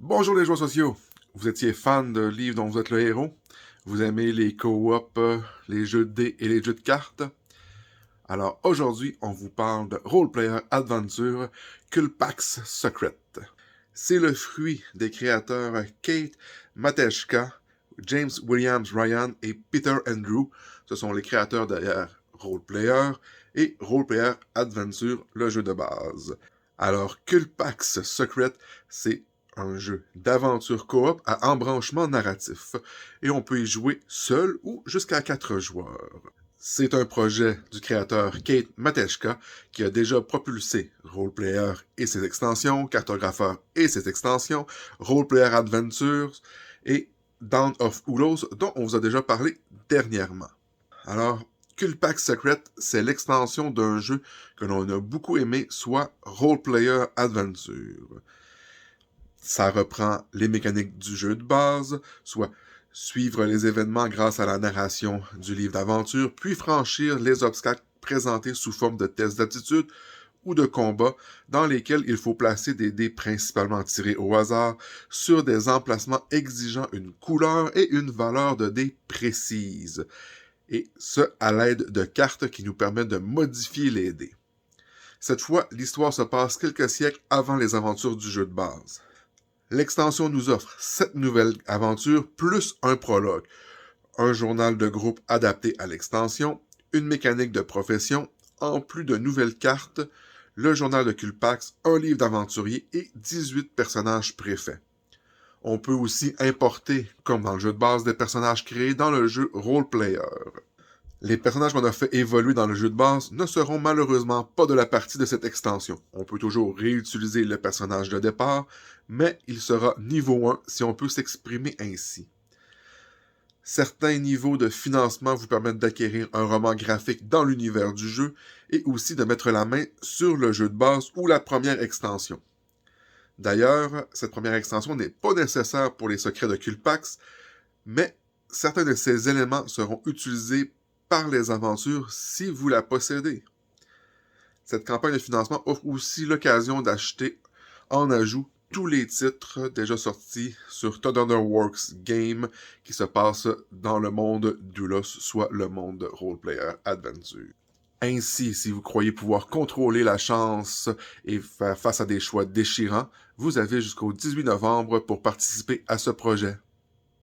Bonjour les joueurs sociaux. Vous étiez fan de livres dont vous êtes le héros? Vous aimez les co-op, les jeux de dés et les jeux de cartes? Alors aujourd'hui, on vous parle de Role Player Adventure Kulpax Secret. C'est le fruit des créateurs Kate Matejka, James Williams Ryan et Peter Andrew. Ce sont les créateurs derrière Role Player et Role Player Adventure, le jeu de base. Alors, Kulpax Secret, c'est un jeu d'aventure coop à embranchement narratif, et on peut y jouer seul ou jusqu'à 4 joueurs. C'est un projet du créateur Kate Matejka qui a déjà propulsé Roleplayer et ses extensions, Cartographeur et ses extensions, Roleplayer Adventures et Dawn of Ulos dont on vous a déjà parlé dernièrement. Alors, Kulpax Secret, c'est l'extension d'un jeu que l'on a beaucoup aimé, soit Roleplayer Adventure. Ça reprend les mécaniques du jeu de base, soit suivre les événements grâce à la narration du livre d'aventure, puis franchir les obstacles présentés sous forme de tests d'aptitude ou de combats dans lesquels il faut placer des dés principalement tirés au hasard sur des emplacements exigeant une couleur et une valeur de dés précise, et ce à l'aide de cartes qui nous permettent de modifier les dés. Cette fois, l'histoire se passe quelques siècles avant les aventures du jeu de base. L'extension nous offre 7 nouvelles aventures plus un prologue, un journal de groupe adapté à l'extension, une mécanique de profession, en plus de nouvelles cartes, le journal de Kulpax, un livre d'aventurier et 18 personnages préfaits. On peut aussi importer, comme dans le jeu de base, des personnages créés dans le jeu Role Player. Les personnages qu'on a fait évoluer dans le jeu de base ne seront malheureusement pas de la partie de cette extension. On peut toujours réutiliser le personnage de départ, mais il sera niveau 1 si on peut s'exprimer ainsi. Certains niveaux de financement vous permettent d'acquérir un roman graphique dans l'univers du jeu et aussi de mettre la main sur le jeu de base ou la première extension. D'ailleurs, cette première extension n'est pas nécessaire pour les secrets de Kulpax, mais certains de ces éléments seront utilisés par les aventures si vous la possédez. Cette campagne de financement offre aussi l'occasion d'acheter en ajout tous les titres déjà sortis sur Thunderworks Game qui se passent dans le monde d'Ulos, soit le monde de Roleplayer Adventure. Ainsi, si vous croyez pouvoir contrôler la chance et faire face à des choix déchirants, vous avez jusqu'au 18 novembre pour participer à ce projet.